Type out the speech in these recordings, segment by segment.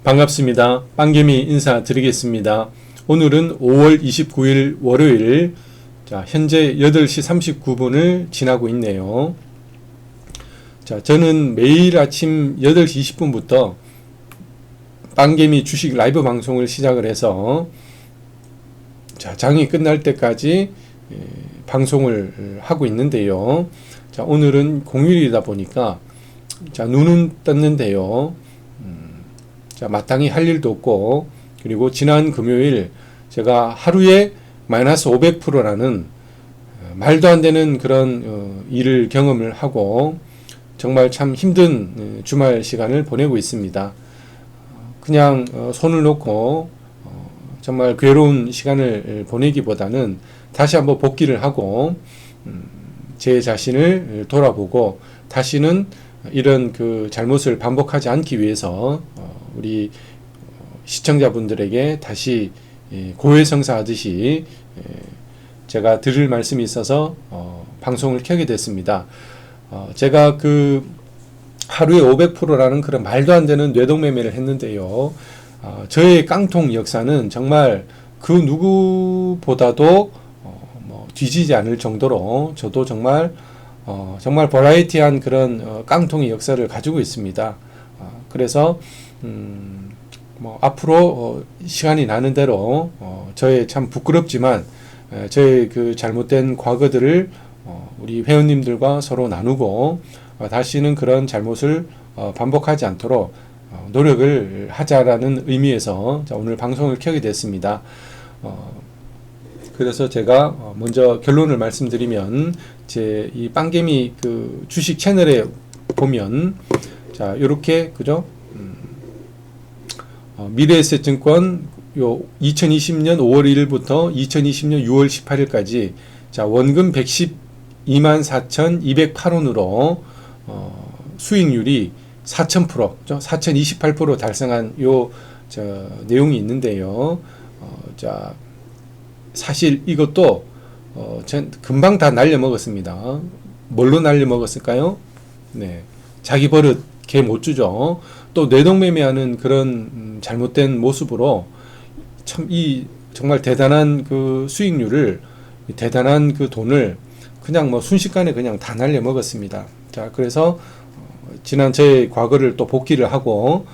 반갑습니다. 빵개미 인사드리겠습니다. 오늘은 5월 29일 월요일, 자, 현재 8시 39분을 지나고 있네요. 자, 저는 매일 아침 8시 20분부터 빵개미 주식 라이브 방송을 시작을 해서 자, 장이 끝날 때까지 방송을 하고 있는데요. 자, 오늘은 공휴일이다 보니까 자, 눈은 떴는데요. 자, 마땅히 할 일도 없고, 그리고 지난 금요일 제가 하루에 마이너스 500%라는 말도 안 되는 그런 일을 경험을 하고 정말 참 힘든 주말 시간을 보내고 있습니다. 그냥 손을 놓고 정말 괴로운 시간을 보내기보다는 다시 한번 복귀를 하고 제 자신을 돌아보고 다시는 이런 그 잘못을 반복하지 않기 위해서 우리 시청자분들에게 다시 고해성사하듯이 제가 드릴 말씀이 있어서 방송을 켜게 됐습니다. 제가 그 하루에 500%라는 그런 말도 안 되는 뇌동매매를 했는데요. 저의 깡통 역사는 정말 그 누구보다도 뭐 뒤지지 않을 정도로 저도 정말 버라이티한 그런 깡통의 역사를 가지고 있습니다. 그래서 뭐 앞으로 시간이 나는 대로 저의 참 부끄럽지만 저의 그 잘못된 과거들을 우리 회원님들과 서로 나누고 다시는 그런 잘못을 반복하지 않도록 노력을 하자라는 의미에서 오늘 방송을 켜게 됐습니다. 그래서 제가 먼저 결론을 말씀드리면 제 이 빵개미 그 주식 채널에 보면 자, 요렇게 그죠? 미래에셋증권 요 2020년 5월 1일부터 2020년 6월 18일까지 자, 원금 1124,208원으로 수익률이 4,000%, 4,028% 달성한 요 내용이 있는데요. 자, 사실 이것도 전 금방 다 날려 먹었습니다. 뭘로 날려 먹었을까요? 네, 자기 버릇 개 못 주죠. 또 뇌동매매하는 그런 잘못된 모습으로 참 이 정말 대단한 그 수익률을 대단한 그 돈을 그냥 뭐 순식간에 그냥 다 날려 먹었습니다. 자, 그래서 지난 제 과거를 또 복귀를 하고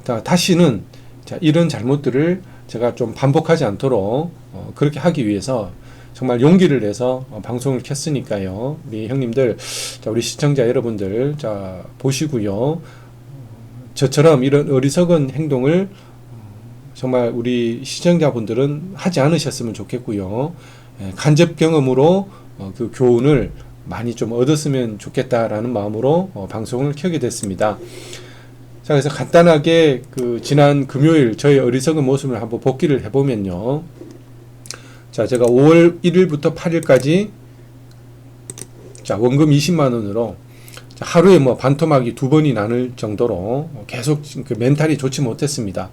다시는 자, 이런 잘못들을 제가 좀 반복하지 않도록 그렇게 하기 위해서 정말 용기를 내서 방송을 켰으니까요. 우리 형님들, 자, 우리 시청자 여러분들, 자, 보시고요. 저처럼 이런 어리석은 행동을 정말 우리 시청자분들은 하지 않으셨으면 좋겠고요. 간접 경험으로 그 교훈을 많이 좀 얻었으면 좋겠다라는 마음으로 방송을 켜게 됐습니다. 자, 그래서 간단하게 그 지난 금요일 저의 어리석은 모습을 한번 복기를 해보면요. 자, 제가 5월 1일부터 8일까지 자, 원금 20만원으로 하루에 뭐 반토막이 2번이 나눌 정도로 계속 그 멘탈이 좋지 못했습니다.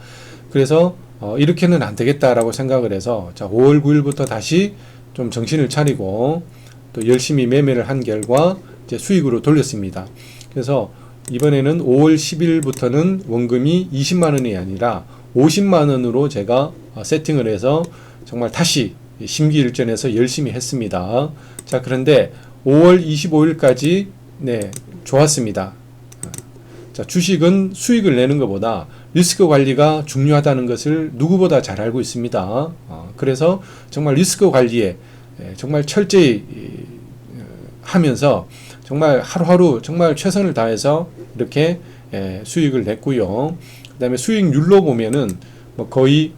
그래서 이렇게는 안 되겠다라고 생각을 해서 자, 5월 9일부터 다시 좀 정신을 차리고 또 열심히 매매를 한 결과 이제 수익으로 돌렸습니다. 그래서 이번에는 5월 10일부터는 원금이 20만원이 아니라 50만원으로 제가 세팅을 해서 정말 다시 심기일전해서 열심히 했습니다. 자, 그런데 5월 25일까지 네, 좋았습니다. 자, 주식은 수익을 내는 것보다 리스크 관리가 중요하다는 것을 누구보다 잘 알고 있습니다. 그래서 정말 리스크 관리에 정말 철저히 하면서 정말 하루하루 정말 최선을 다해서 이렇게 수익을 냈고요. 그 다음에 수익률로 보면은 뭐 거의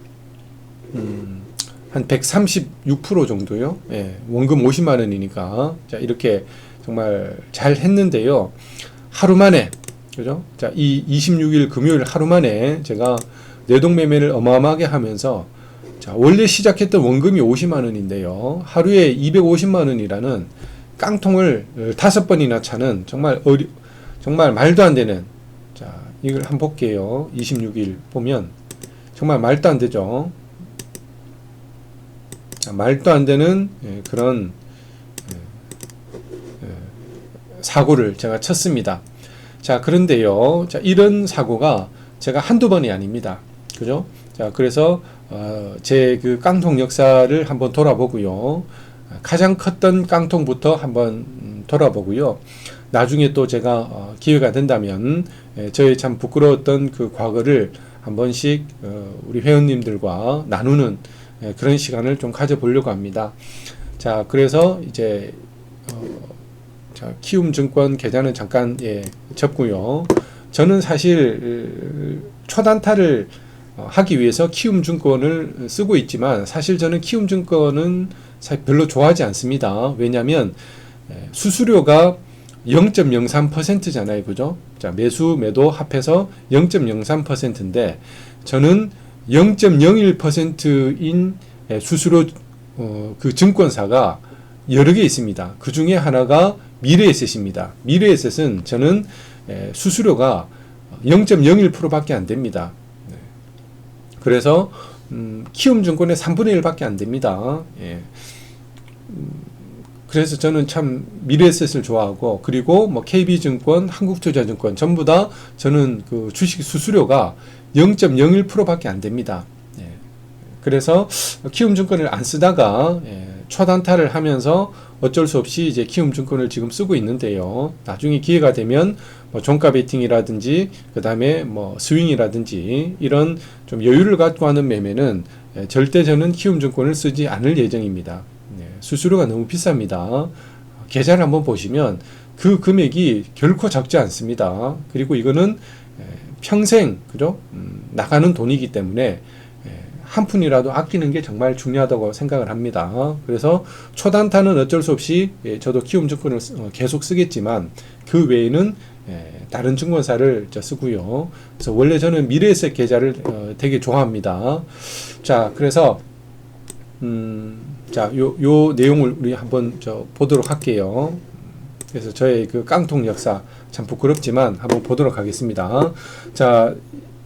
한 136% 정도요. 원금 50만 원이니까 자, 이렇게 정말 잘 했는데요. 하루 만에 그죠? 자, 이 26일 금요일 하루 만에 제가 뇌동매매를 어마어마하게 하면서 자, 원래 시작했던 원금이 50만 원인데요. 하루에 250만 원이라는 깡통을 5번이나 차는 정말 정말 말도 안 되는 자, 이걸 한번 볼게요. 26일 보면 정말 말도 안 되죠. 자, 말도 안 되는 그런 사고를 제가 쳤습니다. 자, 그런데요. 자, 이런 사고가 제가 한두 번이 아닙니다. 그죠? 자, 그래서 제 그 깡통 역사를 한번 돌아보고요. 가장 컸던 깡통부터 한번 돌아보고요. 나중에 또 제가 기회가 된다면 저의 참 부끄러웠던 그 과거를 한 번씩 우리 회원님들과 나누는 그런 시간을 좀 가져보려고 합니다. 자, 그래서 이제 자, 키움증권 계좌는 잠깐 접고요. 저는 사실 초단타를 하기 위해서 키움증권을 쓰고 있지만 사실 저는 키움증권은 사실 별로 좋아하지 않습니다. 왜냐하면 수수료가 0.03%잖아요. 그죠? 자, 매수, 매도 합해서 0.03%인데 저는 0.01%인 수수료 그 증권사가 여러 개 있습니다. 그 중에 하나가 미래에셋입니다. 미래에셋은 저는 수수료가 0.01%밖에 안 됩니다. 그래서 키움증권의 3분의 1밖에 안 됩니다. 그래서 저는 참 미래에셋을 좋아하고, 그리고 뭐 KB증권, 한국투자증권 전부 다 저는 그 주식 수수료가 0.01%밖에 안 됩니다. 그래서 키움증권을 안 쓰다가 초단타를 하면서 어쩔 수 없이 이제 키움증권을 지금 쓰고 있는데요. 나중에 기회가 되면 뭐 종가 베팅이라든지 그 다음에 뭐 스윙이라든지 이런 좀 여유를 갖고 하는 매매는 절대 저는 키움증권을 쓰지 않을 예정입니다. 수수료가 너무 비쌉니다. 계좌를 한번 보시면 그 금액이 결코 적지 않습니다. 그리고 이거는 평생 그죠? 나가는 돈이기 때문에 한 푼이라도 아끼는 게 정말 중요하다고 생각을 합니다. 그래서 초단타는 어쩔 수 없이 저도 키움증권을 계속 쓰겠지만 그 외에는 다른 증권사를 쓰고요. 그래서 원래 저는 미래에셋 계좌를 되게 좋아합니다. 자, 그래서 자, 요 내용을 우리 한번 보도록 할게요. 그래서 저의 그 깡통 역사 참 부끄럽지만 한번 보도록 하겠습니다. 자,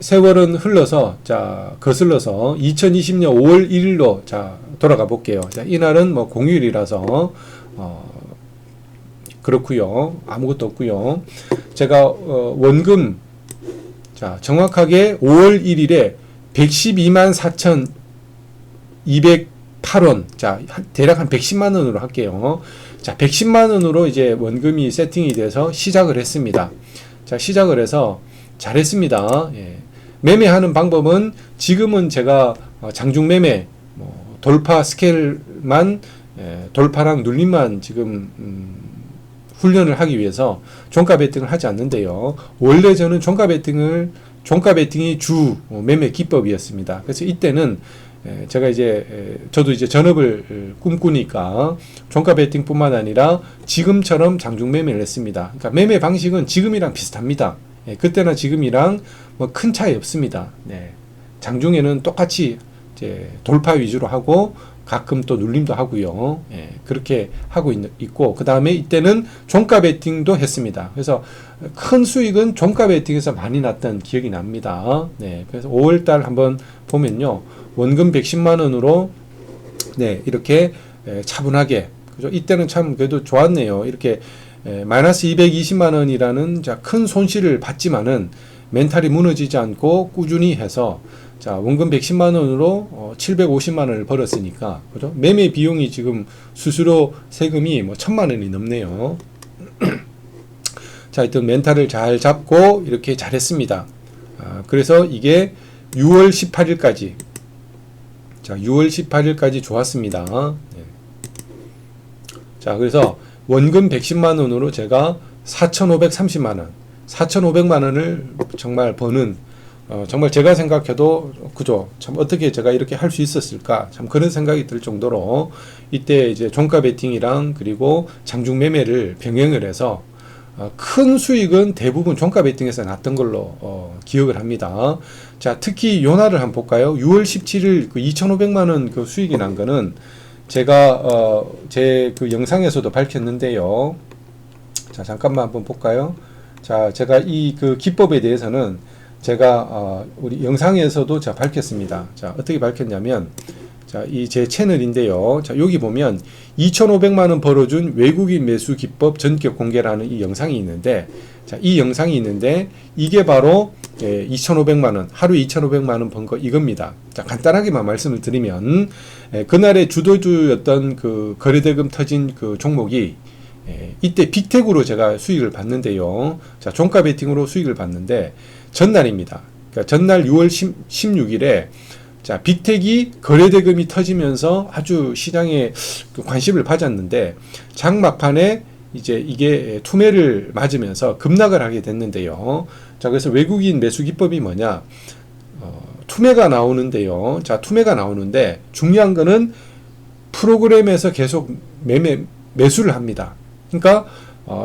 세월은 흘러서 자 거슬러서 2020년 5월 1일로 자 돌아가 볼게요. 자, 이날은 뭐 공휴일이라서 그렇고요. 아무것도 없고요. 제가 원금 자 정확하게 5월 1일에 112만 4,208원 자 대략 한 110만 원으로 할게요. 자 110만 원으로 이제 원금이 세팅이 돼서 시작을 했습니다. 자 시작을 해서 잘했습니다. 매매하는 방법은 지금은 제가 장중 매매 돌파 스케일만 돌파랑 눌림만 지금 훈련을 하기 위해서 종가 베팅을 하지 않는데요. 원래 저는 종가 베팅이 주 매매 기법이었습니다. 그래서 이때는 제가 이제 저도 이제 전업을 꿈꾸니까 종가 베팅뿐만 아니라 지금처럼 장중 매매를 했습니다. 그러니까 매매 방식은 지금이랑 비슷합니다. 그때나 지금이랑 뭐 큰 차이 없습니다. 장중에는 똑같이 이제 돌파 위주로 하고 가끔 또 눌림도 하고요. 그렇게 하고 있고 그 다음에 이때는 종가 베팅도 했습니다. 그래서 큰 수익은 종가 베팅에서 많이 났던 기억이 납니다. 그래서 5월달 한번 보면요. 원금 110만 원으로 이렇게 차분하게 그죠? 이때는 참 그래도 좋았네요. 이렇게 마이너스 220만 원이라는 자, 큰 손실을 받지만은 멘탈이 무너지지 않고 꾸준히 해서 자, 원금 110만 원으로 750만 원을 벌었으니까 그죠? 매매 비용이 지금 수수료 세금이 뭐 1000만 원이 넘네요. 자, 하여튼 멘탈을 잘 잡고 이렇게 잘했습니다. 그래서 이게 6월 18일까지 자, 6월 18일까지 좋았습니다. 자, 그래서 원금 110만 원으로 제가 4,530만 원, 4,500만 원을 정말 버는 정말 제가 생각해도 그죠? 참 어떻게 제가 이렇게 할 수 있었을까? 참 그런 생각이 들 정도로 이때 이제 종가 베팅이랑 그리고 장중 매매를 병행을 해서 큰 수익은 대부분 종가 베팅에서 났던 걸로 기억을 합니다. 자, 특히 요 날을 한번 볼까요? 6월 17일 그 2,500만 원 그 수익이 난 거는 제가 제 그 영상에서도 밝혔는데요. 자, 잠깐만 한번 볼까요? 자, 제가 이 그 기법에 대해서는 제가 우리 영상에서도 제가 밝혔습니다. 자, 어떻게 밝혔냐면 자, 이 제 채널인데요. 자, 여기 보면 2,500만 원 벌어준 외국인 매수 기법 전격 공개라는 이 영상이 있는데 자, 이 영상이 있는데 이게 바로 2,500만 원, 하루에 2,500만 원 번 거 이겁니다. 자, 간단하게만 말씀을 드리면 그날의 주도주였던 그 거래대금 터진 그 종목이 이때 빅텍으로 제가 수익을 봤는데요. 자, 종가 베팅으로 수익을 봤는데 전날입니다. 그러니까 전날 6월 16일에 자, 빅텍이 거래대금이 터지면서 아주 시장에 관심을 받았는데 장 막판에 이제 이게 투매를 맞으면서 급락을 하게 됐는데요. 자, 그래서 외국인 매수 기법이 뭐냐? 투매가 나오는데요. 자, 투매가 나오는데 중요한 거는 프로그램에서 계속 매수를 합니다. 그러니까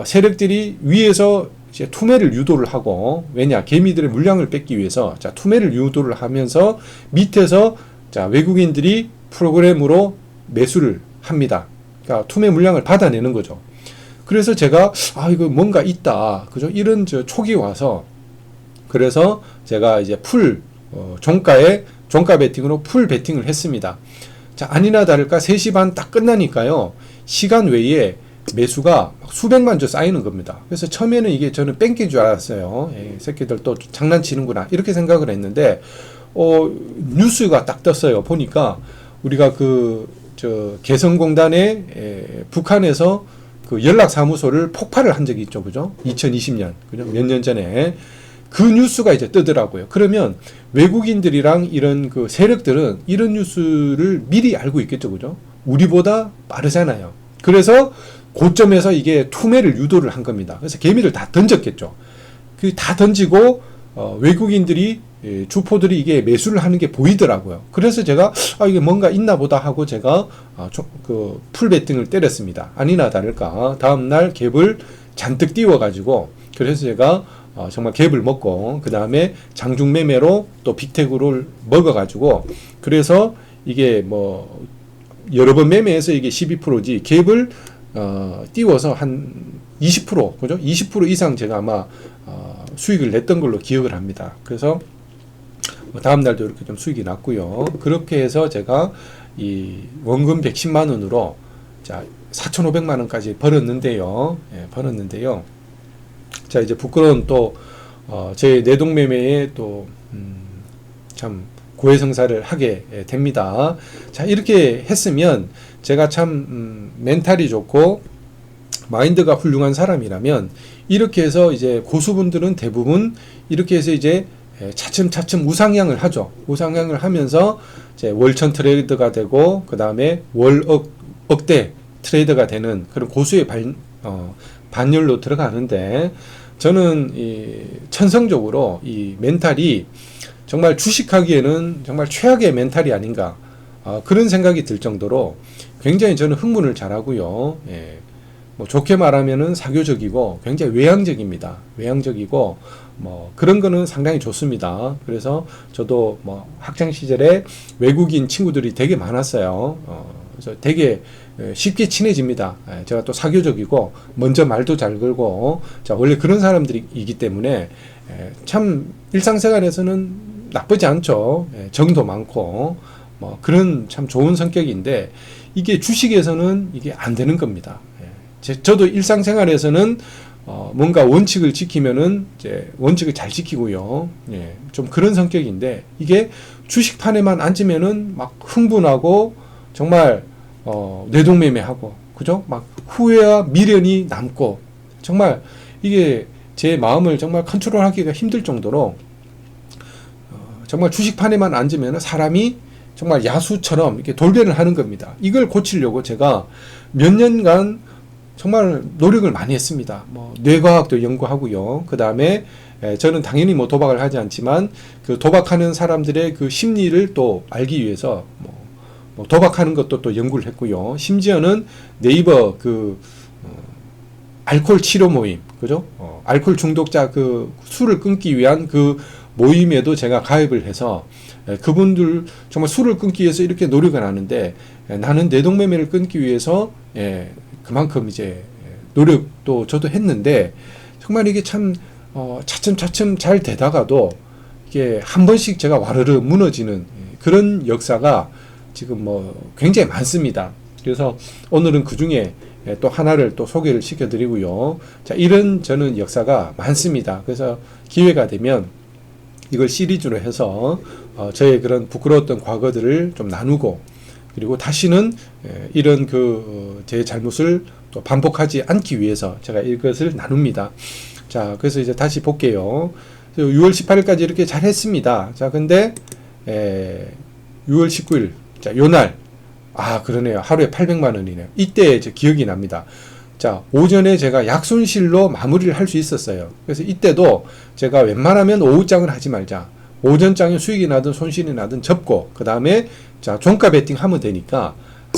세력들이 위에서 이제 투매를 유도를 하고, 왜냐, 개미들의 물량을 뺏기 위해서 자, 투매를 유도를 하면서 밑에서 자, 외국인들이 프로그램으로 매수를 합니다. 그러니까 투매 물량을 받아내는 거죠. 그래서 제가 이거 뭔가 있다, 그죠? 이런 촉이 와서 그래서 제가 이제 종가 베팅으로 풀 베팅을 했습니다. 자, 아니나 다를까 3시 반 딱 끝나니까요, 시간 외에 매수가 수백만 주 쌓이는 겁니다. 그래서 처음에는 이게 저는 뺑긴 줄 알았어요. 새끼들 또 장난치는구나 이렇게 생각을 했는데 뉴스가 딱 떴어요. 보니까 우리가 개성공단에 북한에서 그 연락사무소를 폭발을 한 적이 있죠. 그죠? 2020년. 그죠? 몇 년 전에. 그 뉴스가 이제 뜨더라고요. 그러면 외국인들이랑 이런 그 세력들은 이런 뉴스를 미리 알고 있겠죠. 그죠? 우리보다 빠르잖아요. 그래서 고점에서 이게 투매를 유도를 한 겁니다. 그래서 개미를 다 던졌겠죠. 다 던지고 외국인들이 주포들이 이게 매수를 하는 게 보이더라고요. 그래서 제가 이게 뭔가 있나 보다 하고 제가 그 풀베팅을 때렸습니다. 아니나 다를까 다음날 갭을 잔뜩 띄워가지고, 그래서 제가 정말 갭을 먹고 그 다음에 장중 매매로 또 빅텍으로 먹어가지고, 그래서 이게 뭐 여러 번 매매해서 이게 12%지 갭을 띄워서 한 20%, 그죠? 20% 이상 제가 아마 수익을 냈던 걸로 기억을 합니다. 그래서 다음 날도 이렇게 좀 수익이 났고요. 그렇게 해서 제가 이 원금 110만 원으로 자, 4,500만 원까지 벌었는데요. 자, 이제 부끄러운 또 제 내동매매에 또 참 고해성사를 하게 됩니다. 자, 이렇게 했으면 제가 참 멘탈이 좋고 마인드가 훌륭한 사람이라면 이렇게 해서 이제 고수분들은 대부분 이렇게 해서 이제 차츰차츰 우상향을 하죠. 우상향을 하면서 이제 월천 트레이드가 되고 그 다음에 억대 트레이드가 되는 그런 고수의 반열로 들어가는데, 저는 천성적으로 이 멘탈이 정말 주식하기에는 정말 최악의 멘탈이 아닌가, 그런 생각이 들 정도로 굉장히 저는 흥분을 잘하고요. 뭐 좋게 말하면은 사교적이고 굉장히 외향적입니다. 외향적이고 뭐 그런 거는 상당히 좋습니다. 그래서 저도 뭐 학창 시절에 외국인 친구들이 되게 많았어요. 그래서 되게 쉽게 친해집니다. 제가 또 사교적이고 먼저 말도 잘 걸고, 자, 원래 그런 사람들이기 때문에 참 일상생활에서는 나쁘지 않죠. 정도 많고 뭐 그런 참 좋은 성격인데 이게 주식에서는 이게 안 되는 겁니다. 저도 일상생활에서는 뭔가 원칙을 지키면은 이제 원칙을 잘 지키고요. 좀 그런 성격인데 이게 주식판에만 앉으면은 막 흥분하고 정말 뇌동매매하고, 그죠? 막 후회와 미련이 남고, 정말 이게 제 마음을 정말 컨트롤하기가 힘들 정도로 정말 주식판에만 앉으면은 사람이 정말 야수처럼 이렇게 돌변을 하는 겁니다. 이걸 고치려고 제가 몇 년간 정말 노력을 많이 했습니다. 뭐 뇌과학도 연구하고요. 그 다음에 저는 당연히 뭐 도박을 하지 않지만 그 도박하는 사람들의 그 심리를 또 알기 위해서 뭐 도박하는 것도 또 연구를 했고요. 심지어는 네이버 알코올 치료 모임, 그죠? 알코올 중독자 그 술을 끊기 위한 그 모임에도 제가 가입을 해서 그분들 정말 술을 끊기 위해서 이렇게 노력을 하는데, 나는 내동매매를 끊기 위해서 그만큼 이제 노력도 저도 했는데, 정말 이게 참 차츰차츰 잘 되다가도 이게 한 번씩 제가 와르르 무너지는 그런 역사가 지금 뭐 굉장히 많습니다. 그래서 오늘은 그 중에 또 하나를 또 소개를 시켜드리고요. 자, 이런 저는 역사가 많습니다. 그래서 기회가 되면 이걸 시리즈로 해서 저의 그런 부끄러웠던 과거들을 좀 나누고, 그리고 다시는 이런 제 잘못을 또 반복하지 않기 위해서 제가 이것을 나눕니다. 자, 그래서 이제 다시 볼게요. 6월 18일까지 이렇게 잘 했습니다. 자, 근데 6월 19일, 자, 요날, 그러네요. 하루에 800만 원이네요. 이때 제 기억이 납니다. 자, 오전에 제가 약손실로 마무리를 할 수 있었어요. 그래서 이때도 제가 웬만하면 오후장을 하지 말자. 오전장에 수익이 나든 손실이 나든 접고, 그 다음에 자, 종가 베팅 하면 되니까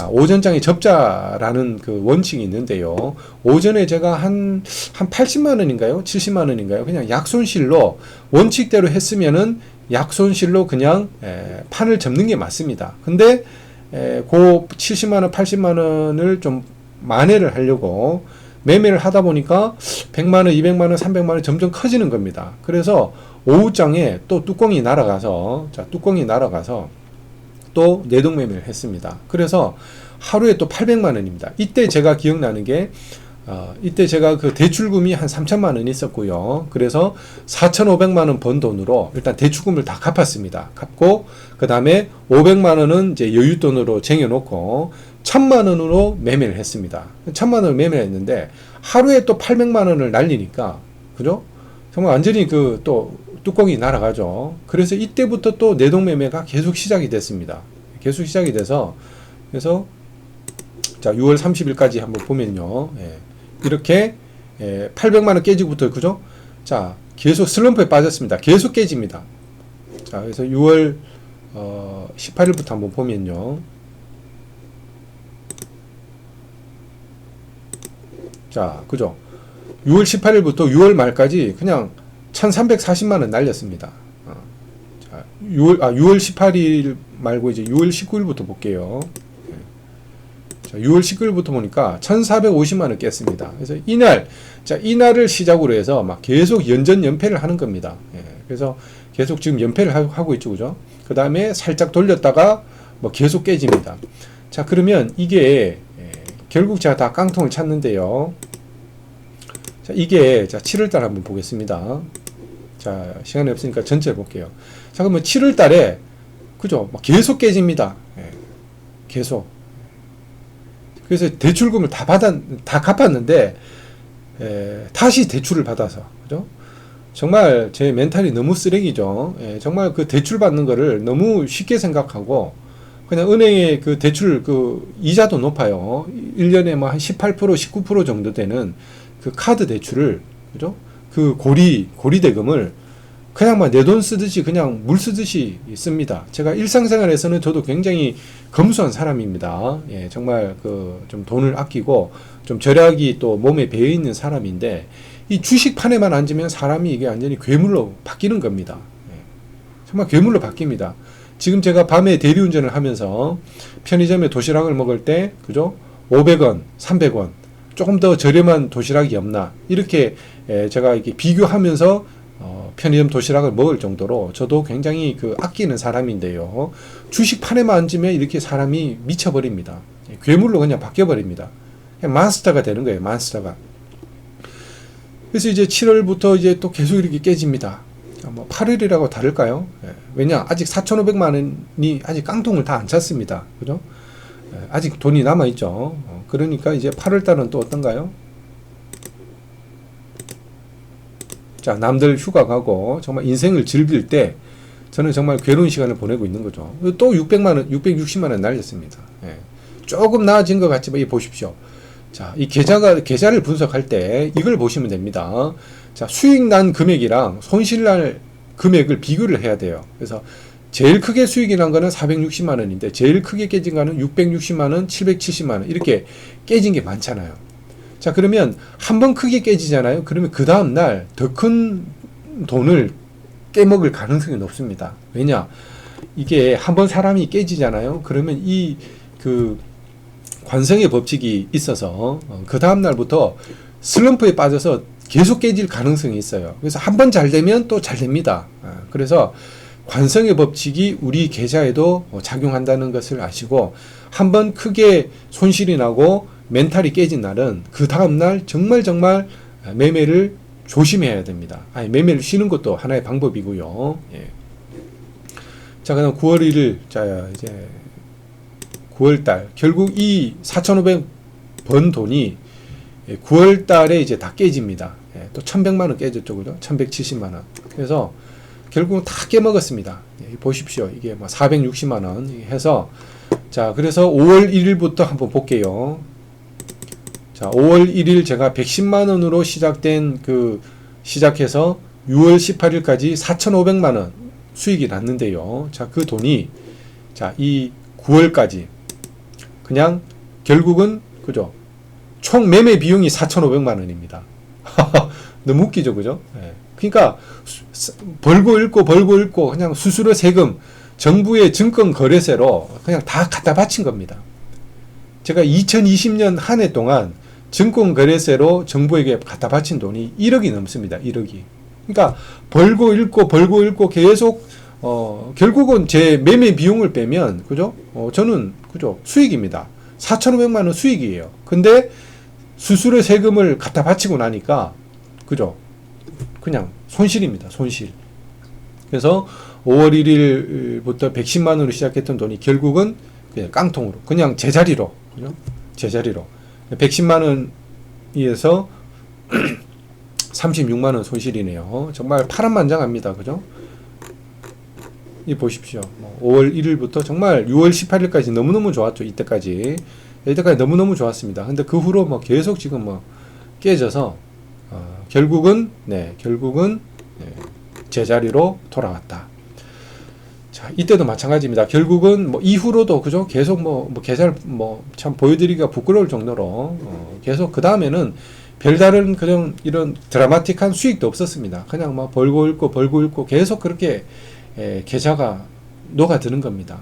오전장에 접자라는 그 원칙이 있는데요. 오전에 제가 한 80만 원인가요? 70만 원인가요? 그냥 약손실로 원칙대로 했으면은 약손실로 그냥 판을 접는 게 맞습니다. 근데 그 70만 원, 80만 원을 좀 만회를 하려고 매매를 하다 보니까 100만 원, 200만 원, 300만 원 점점 커지는 겁니다. 그래서 오후장에 또 뚜껑이 날아가서 또 내동 매매를 했습니다. 그래서 하루에 또 800만 원입니다. 이때 제가 기억나는 게 이때 제가 그 대출금이 한 3천만 원 있었고요. 그래서 4,500만 원 번 돈으로 일단 대출금을 다 갚았습니다. 갚고 그 다음에 500만 원은 이제 여윳돈으로 쟁여놓고 1,000만 원으로 매매를 했습니다. 1,000만 원을 매매를 했는데 하루에 또 800만 원을 날리니까, 그죠? 정말 완전히 또 뚜껑이 날아가죠. 그래서 이때부터 또 내동 매매가 계속 시작이 됐습니다. 계속 시작이 돼서, 그래서 자, 6월 30일까지 한번 보면요. 이렇게 800만 원 깨지고부터, 그죠? 자, 계속 슬럼프에 빠졌습니다. 계속 깨집니다. 자, 그래서 6월 18일부터 한번 보면요. 자, 그죠? 6월 18일부터 6월 말까지 그냥 1340만 원 날렸습니다. 자, 6월 18일 말고 이제 6월 19일부터 볼게요. 자, 6월 19일부터 보니까 1450만 원 깼습니다. 그래서 이날을 시작으로 해서 막 계속 연전연패를 하는 겁니다. 그래서 계속 지금 연패를 하고 있죠, 그죠? 그 다음에 살짝 돌렸다가 뭐 계속 깨집니다. 자, 그러면 이게 결국 제가 다 깡통을 찼는데요. 자, 이게 자, 7월달 한번 보겠습니다. 자, 시간이 없으니까 전체를 볼게요. 자, 그러면 7월달에 그죠? 막 계속 깨집니다. 계속. 그래서 대출금을 다 갚았는데 다시 대출을 받아서, 그죠? 정말 제 멘탈이 너무 쓰레기죠. 정말 그 대출 받는 거를 너무 쉽게 생각하고 그냥 은행의 그 대출 그 이자도 높아요. 1년에 뭐 한 18%, 19% 정도 되는 그 카드 대출을, 그죠? 그 고리 대금을 그냥 막 내 돈 쓰듯이 그냥 물 쓰듯이 씁니다. 제가 일상생활에서는 저도 굉장히 검소한 사람입니다. 정말 좀 돈을 아끼고 좀 절약이 또 몸에 배어 있는 사람인데 이 주식판에만 앉으면 사람이 이게 완전히 괴물로 바뀌는 겁니다. 정말 괴물로 바뀝니다. 지금 제가 밤에 대리운전을 하면서 편의점에 도시락을 먹을 때, 그죠? 500원, 300원, 조금 더 저렴한 도시락이 없나, 이렇게 제가 이렇게 비교하면서 편의점 도시락을 먹을 정도로 저도 굉장히 아끼는 사람인데요. 주식판에만 앉으면 이렇게 사람이 미쳐버립니다. 괴물로 그냥 바뀌어버립니다. 그냥 몬스터가 되는 거예요, 몬스터가. 그래서 이제 7월부터 이제 또 계속 이렇게 깨집니다. 뭐 8월이라고 다를까요? 왜냐, 아직 4,500만 원이 아직 깡통을 다 안 찼습니다. 그죠? 아직 돈이 남아있죠. 그러니까 이제 8월달은 또 어떤가요? 자, 남들 휴가 가고 정말 인생을 즐길 때 저는 정말 괴로운 시간을 보내고 있는 거죠. 또 600만 원, 660만 원 날렸습니다. 조금 나아진 것 같지만 보십시오. 자, 이 계좌를 분석할 때 이걸 보시면 됩니다. 자, 수익 난 금액이랑 손실 날 금액을 비교를 해야 돼요. 그래서 제일 크게 수익이 난 거는 460만 원인데 제일 크게 깨진 거는 660만 원, 770만 원 이렇게 깨진 게 많잖아요. 자, 그러면 한번 크게 깨지잖아요. 그러면 그 다음 날 더 큰 돈을 깨먹을 가능성이 높습니다. 왜냐? 이게 한번 사람이 깨지잖아요. 그러면 관성의 법칙이 있어서 그 다음 날부터 슬럼프에 빠져서 계속 깨질 가능성이 있어요. 그래서 한번 잘 되면 또 잘 됩니다. 그래서 관성의 법칙이 우리 계좌에도 작용한다는 것을 아시고 한번 크게 손실이 나고 멘탈이 깨진 날은 그 다음날 정말 매매를 조심해야 됩니다. 아니, 매매를 쉬는 것도 하나의 방법이고요. 예. 자, 그다음 9월 1일, 자, 이제 9월달 결국 이 4,500 번 돈이 9월달에 이제 다 깨집니다. 예, 또 1,100만 원 깨졌죠, 그죠? 1,170만 원. 그래서 결국은 다 깨먹었습니다. 예, 보십시오, 이게 뭐 460만 원 해서 자, 그래서 5월 1일부터 한번 볼게요. 자, 5월 1일 제가 110만 원으로 시작된 시작해서 6월 18일까지 4,500만 원 수익이 났는데요. 자, 그 돈이 자, 이 9월까지 그냥 결국은 그죠? 총 매매 비용이 4,500만 원입니다. 너무 웃기죠, 그죠? 예. 그러니까 벌고 잃고 그냥 수수료 세금 정부의 증권 거래세로 그냥 다 갖다 바친 겁니다. 제가 2020년 한 해 동안 증권 거래세로 정부에게 갖다 바친 돈이 1억이 넘습니다. 1억이. 그러니까 벌고 잃고 계속 결국은 제 매매 비용을 빼면 그죠? 저는 그죠? 수익입니다. 4,500만 원 수익이에요. 근데 수수료 세금을 갖다 바치고 나니까 그죠? 그냥 손실입니다. 손실. 그래서 5월 1일부터 110만 원으로 시작했던 돈이 결국은 그냥 깡통으로 그냥 제자리로 그죠? 제자리로 110만 원에서 36만 원 손실이네요. 정말 파란만장합니다. 그죠? 이 보십시오. 5월 1일부터 정말 6월 18일까지 너무너무 좋았죠. 이때까지 너무너무 좋았습니다. 근데 그 후로 뭐 계속 지금 뭐 깨져서 결국은 제자리로 돌아왔다. 자, 이때도 마찬가지입니다. 결국은 뭐 이후로도 그죠? 계속 뭐 계좌를 참 보여드리기가 부끄러울 정도로 계속 그 다음에는 별다른 그런 이런 드라마틱한 수익도 없었습니다. 그냥 막 벌고 잃고 계속 그렇게 계좌가 녹아드는 겁니다.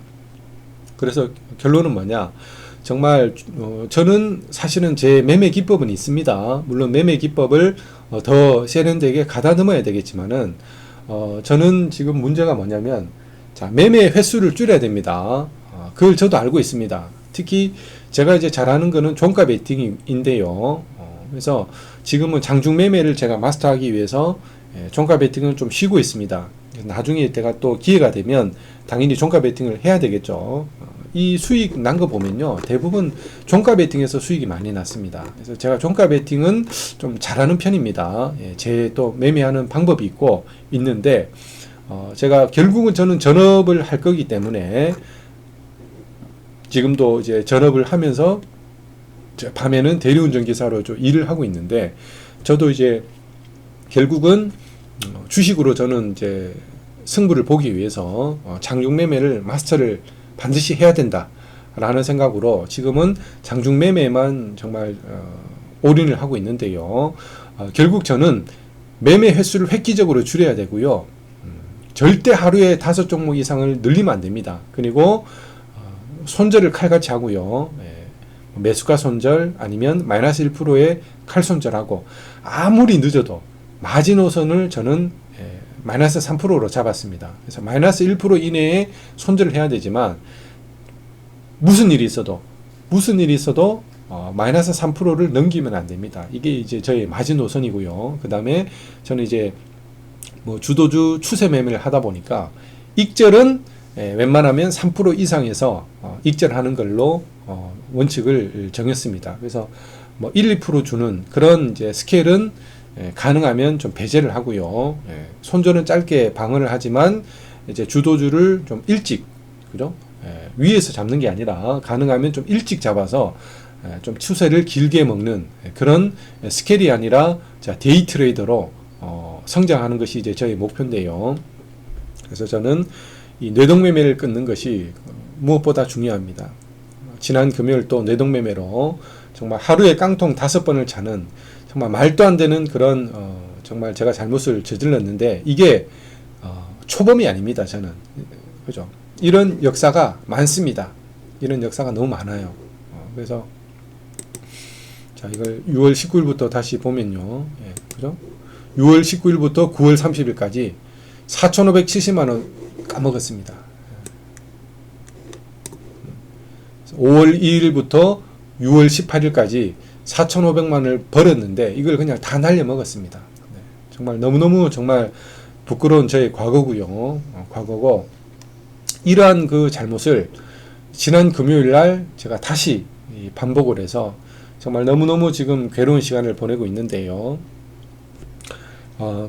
그래서 결론은 뭐냐? 정말 저는 사실은 제 매매 기법은 있습니다. 물론 매매 기법을 더 세련되게 가다듬어야 되겠지만은 저는 지금 문제가 뭐냐면 자, 매매 횟수를 줄여야 됩니다. 그걸 저도 알고 있습니다. 특히 제가 이제 잘하는 거는 종가 베팅인데요. 그래서 지금은 장중 매매를 제가 마스터하기 위해서 종가 베팅은 좀 쉬고 있습니다. 나중에 제가 또 기회가 되면 당연히 종가 베팅을 해야 되겠죠. 이 수익 난 거 보면요, 대부분 종가 베팅에서 수익이 많이 났습니다. 그래서 제가 종가 베팅은 좀 잘하는 편입니다. 제 또 매매하는 방법이 있는데 제가 결국은 저는 전업을 할 거기 때문에 지금도 이제 전업을 하면서 밤에는 대리운전기사로 일을 하고 있는데 저도 이제 결국은 주식으로 저는 이제 승부를 보기 위해서 장중 매매를 마스터를 반드시 해야 된다라는 생각으로 지금은 장중 매매만 정말 올인을 하고 있는데요. 결국 저는 매매 횟수를 획기적으로 줄여야 되고요. 절대 하루에 5종목 이상을 늘리면 안 됩니다. 그리고 손절을 칼같이 하고요. 매수가 손절 아니면 마이너스 1%의 칼 손절하고 아무리 늦어도 마지노선을 저는 마이너스 3%로 잡았습니다. 그래서 마이너스 1% 이내에 손절을 해야 되지만 무슨 일이 있어도 마이너스 3%를 넘기면 안 됩니다. 이게 이제 저의 마지노선이고요. 그 다음에 저는 이제 뭐 주도주 추세 매매를 하다 보니까 익절은 웬만하면 3% 이상에서 익절하는 걸로 원칙을 정했습니다. 그래서 뭐 1, 2% 주는 그런 이제 스케일은 가능하면 좀 배제를 하고요. 손절은 짧게 방어를 하지만 이제 주도주를 좀 일찍 그죠? 위에서 잡는 게 아니라 가능하면 좀 일찍 잡아서 좀 추세를 길게 먹는 그런 스케일이 아니라 데이 트레이더로 성장하는 것이 이제 저의 목표인데요. 그래서 저는 이 뇌동매매를 끊는 것이 무엇보다 중요합니다. 지난 금요일 또 뇌동매매로 정말 하루에 깡통 5번을 차는 정말 말도 안 되는 그런 정말 제가 잘못을 저질렀는데 이게 초범이 아닙니다. 저는 그죠? 이런 역사가 많습니다. 이런 역사가 너무 많아요. 그래서 자, 이걸 6월 19일부터 다시 보면요. 그죠? 6월 19일부터 9월 30일까지 4,570만 원 까먹었습니다. 5월 2일부터 6월 18일까지 4,500만 원을 벌었는데 이걸 그냥 다 날려 먹었습니다. 정말 너무너무 정말 부끄러운 저의 과거고요. 과거고 이러한 그 잘못을 지난 금요일 날 제가 다시 반복을 해서 정말 너무너무 지금 괴로운 시간을 보내고 있는데요.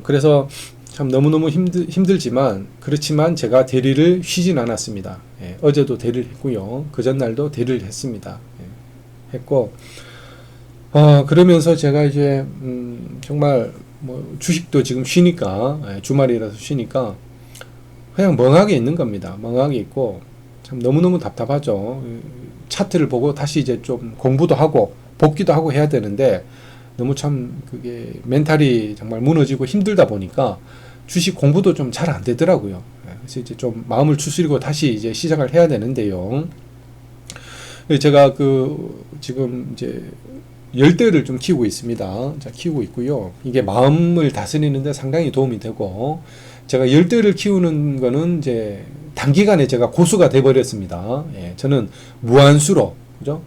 그래서 참 너무너무 힘들지만 그렇지만 제가 대리를 쉬진 않았습니다. 예, 어제도 대리를 했고요. 그 전날도 대리를 했습니다. 예, 했고 그러면서 제가 이제 정말 뭐 주식도 지금 쉬니까 주말이라서 쉬니까 그냥 멍하게 있는 겁니다. 멍하게 있고 참 너무너무 답답하죠. 차트를 보고 다시 이제 좀 공부도 하고 복기도 하고 해야 되는데 너무 참 그게 멘탈이 정말 무너지고 힘들다 보니까 주식 공부도 좀 잘 안 되더라고요. 그래서 이제 좀 마음을 추스리고 다시 이제 시작을 해야 되는데요. 제가 지금 이제 열대를 좀 키우고 있습니다. 자, 키우고 있고요. 이게 마음을 다스리는데 상당히 도움이 되고, 제가 열대를 키우는 거는 이제 단기간에 제가 고수가 돼 버렸습니다. 예, 저는 무한수로, 그죠?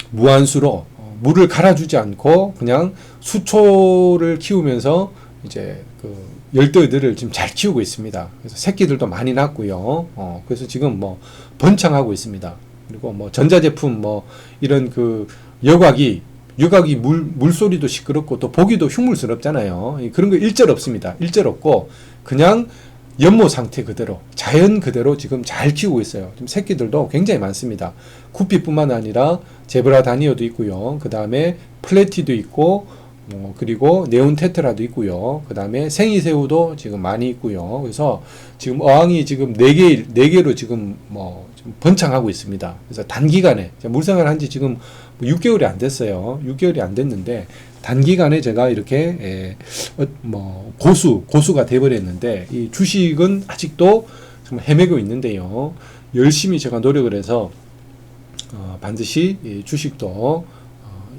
무한수로 물을 갈아주지 않고 그냥 수초를 키우면서 이제 열대들을 지금 잘 키우고 있습니다. 그래서 새끼들도 많이 낳고요. 그래서 지금 뭐 번창하고 있습니다. 그리고 뭐 전자제품 뭐 이런 여과기 물소리도 시끄럽고 또 보기도 흉물스럽잖아요. 그런 거 일절 없습니다. 일절 없고 그냥 연모 상태 그대로 자연 그대로 지금 잘 키우고 있어요. 지금 새끼들도 굉장히 많습니다. 구피뿐만 아니라 제브라 다니어도 있고요. 그 다음에 플래티도 있고 그리고 네온 테트라도 있고요. 그 다음에 생이새우도 지금 많이 있고요. 그래서 지금 어항이 지금 4개로 지금 좀 번창하고 있습니다. 그래서 단기간에 물생활 한지 지금 6개월이 안 됐어요. 6개월이 안 됐는데 단기간에 제가 이렇게 고수가 돼버렸는데 이 주식은 아직도 정말 헤매고 있는데요. 열심히 제가 노력을 해서 반드시 이 주식도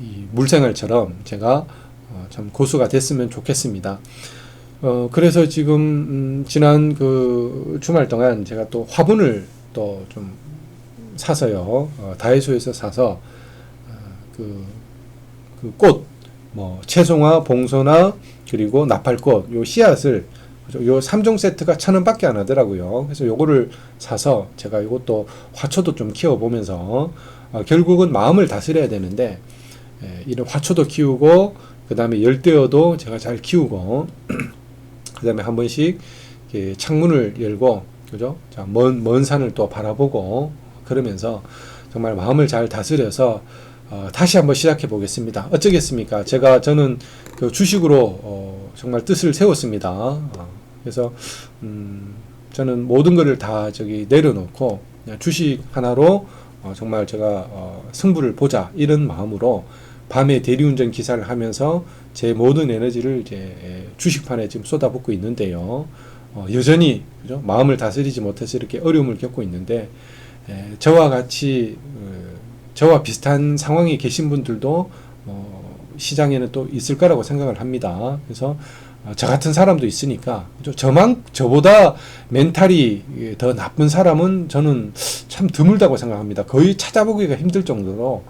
이 물생활처럼 제가 참 고수가 됐으면 좋겠습니다. 그래서 지금 지난 주말 동안 제가 또 화분을 또 좀 사서요. 다이소에서 사서 꽃, 채송화, 봉소나 그리고 나팔꽃 요 씨앗을 요 3종 세트가 1,000원밖에 안 하더라고요. 그래서 요거를 사서 제가 이것도 화초도 좀 키워보면서 결국은 마음을 다스려야 되는데 이런 화초도 키우고 그 다음에 열대어도 제가 잘 키우고 그 다음에 한 번씩 창문을 열고 그죠? 자, 먼 산을 또 바라보고 그러면서 정말 마음을 잘 다스려서 다시 한번 시작해 보겠습니다. 어쩌겠습니까? 저는 주식으로 정말 뜻을 세웠습니다. 그래서 저는 모든 것을 다 내려놓고 그냥 주식 하나로 정말 제가 승부를 보자 이런 마음으로 밤에 대리운전 기사를 하면서 제 모든 에너지를 이제 주식판에 지금 쏟아붓고 있는데요. 여전히 그죠? 마음을 다스리지 못해서 이렇게 어려움을 겪고 있는데 저와 같이 저와 비슷한 상황에 계신 분들도 시장에는 또 있을 거라고 생각을 합니다. 그래서 저 같은 사람도 있으니까 그죠? 저보다 멘탈이 더 나쁜 사람은 저는 참 드물다고 생각합니다. 거의 찾아보기가 힘들 정도로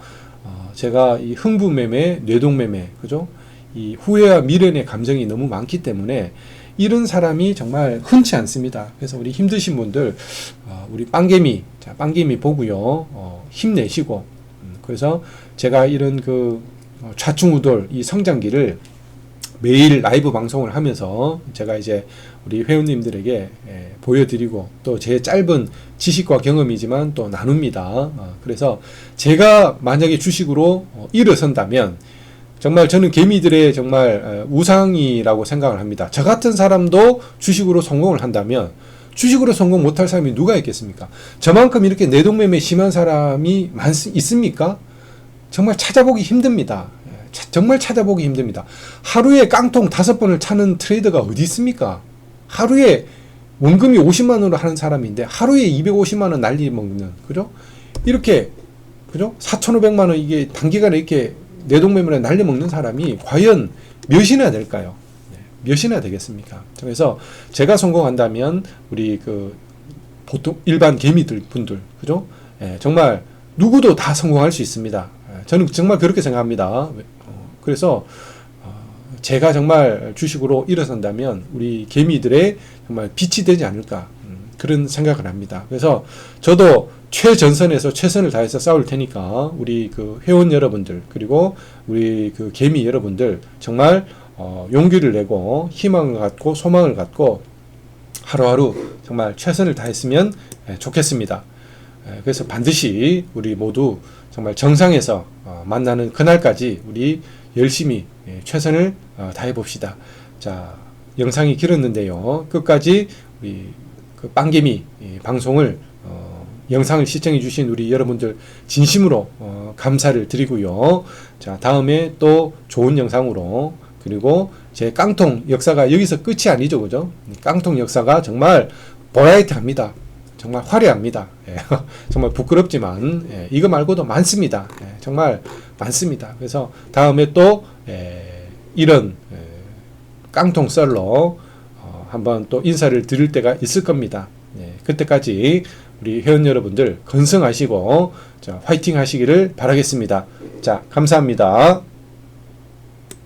제가 이 흥부매매, 뇌동매매, 그죠? 이 후회와 미련의 감정이 너무 많기 때문에 이런 사람이 정말 흔치 않습니다. 그래서 우리 힘드신 분들, 우리 빵개미 보고요, 힘내시고, 그래서 제가 이런 좌충우돌, 이 성장기를 매일 라이브 방송을 하면서 제가 이제 우리 회원님들에게 보여드리고 또 제 짧은 지식과 경험이지만 또 나눕니다. 그래서 제가 만약에 주식으로 일어선다면 정말 저는 개미들의 정말 우상이라고 생각을 합니다. 저 같은 사람도 주식으로 성공을 한다면 주식으로 성공 못할 사람이 누가 있겠습니까? 저만큼 이렇게 내동매매 심한 사람이 있습니까? 정말 찾아보기 힘듭니다. 정말 찾아보기 힘듭니다. 하루에 깡통 5번을 차는 트레이더가 어디 있습니까? 하루에 원금이 50만 원으로 하는 사람인데 하루에 250만 원 난리 먹는, 그죠? 이렇게, 그죠? 4,500만 원 이게 단기간에 이렇게 내동매매를 날려 먹는 사람이 과연 몇이나 될까요? 몇이나 되겠습니까? 그래서 제가 성공한다면 우리 보통 일반 개미들 분들, 그죠? 정말 누구도 다 성공할 수 있습니다. 저는 정말 그렇게 생각합니다. 그래서 제가 정말 주식으로 일어선다면 우리 개미들의 정말 빛이 되지 않을까 그런 생각을 합니다. 그래서 저도 최전선에서 최선을 다해서 싸울 테니까 우리 그 회원 여러분들 그리고 우리 그 개미 여러분들 정말 용기를 내고 희망을 갖고 소망을 갖고 하루하루 정말 최선을 다했으면 좋겠습니다. 그래서 반드시 우리 모두 정말 정상에서 만나는 그날까지 우리 열심히 최선을 다해 봅시다. 자, 영상이 길었는데요. 끝까지 우리 그 빵개미 방송을 영상을 시청해 주신 우리 여러분들 진심으로 감사를 드리고요. 자, 다음에 또 좋은 영상으로 그리고 제 깡통 역사가 여기서 끝이 아니죠. 그죠? 깡통 역사가 정말 버라이트합니다. 정말 화려합니다. 예, 정말 부끄럽지만 이거 말고도 많습니다. 정말 많습니다. 그래서 다음에 또 이런 깡통 썰로 한번 또 인사를 드릴 때가 있을 겁니다. 그때까지 우리 회원 여러분들 건승하시고 자, 화이팅 하시기를 바라겠습니다. 자, 감사합니다.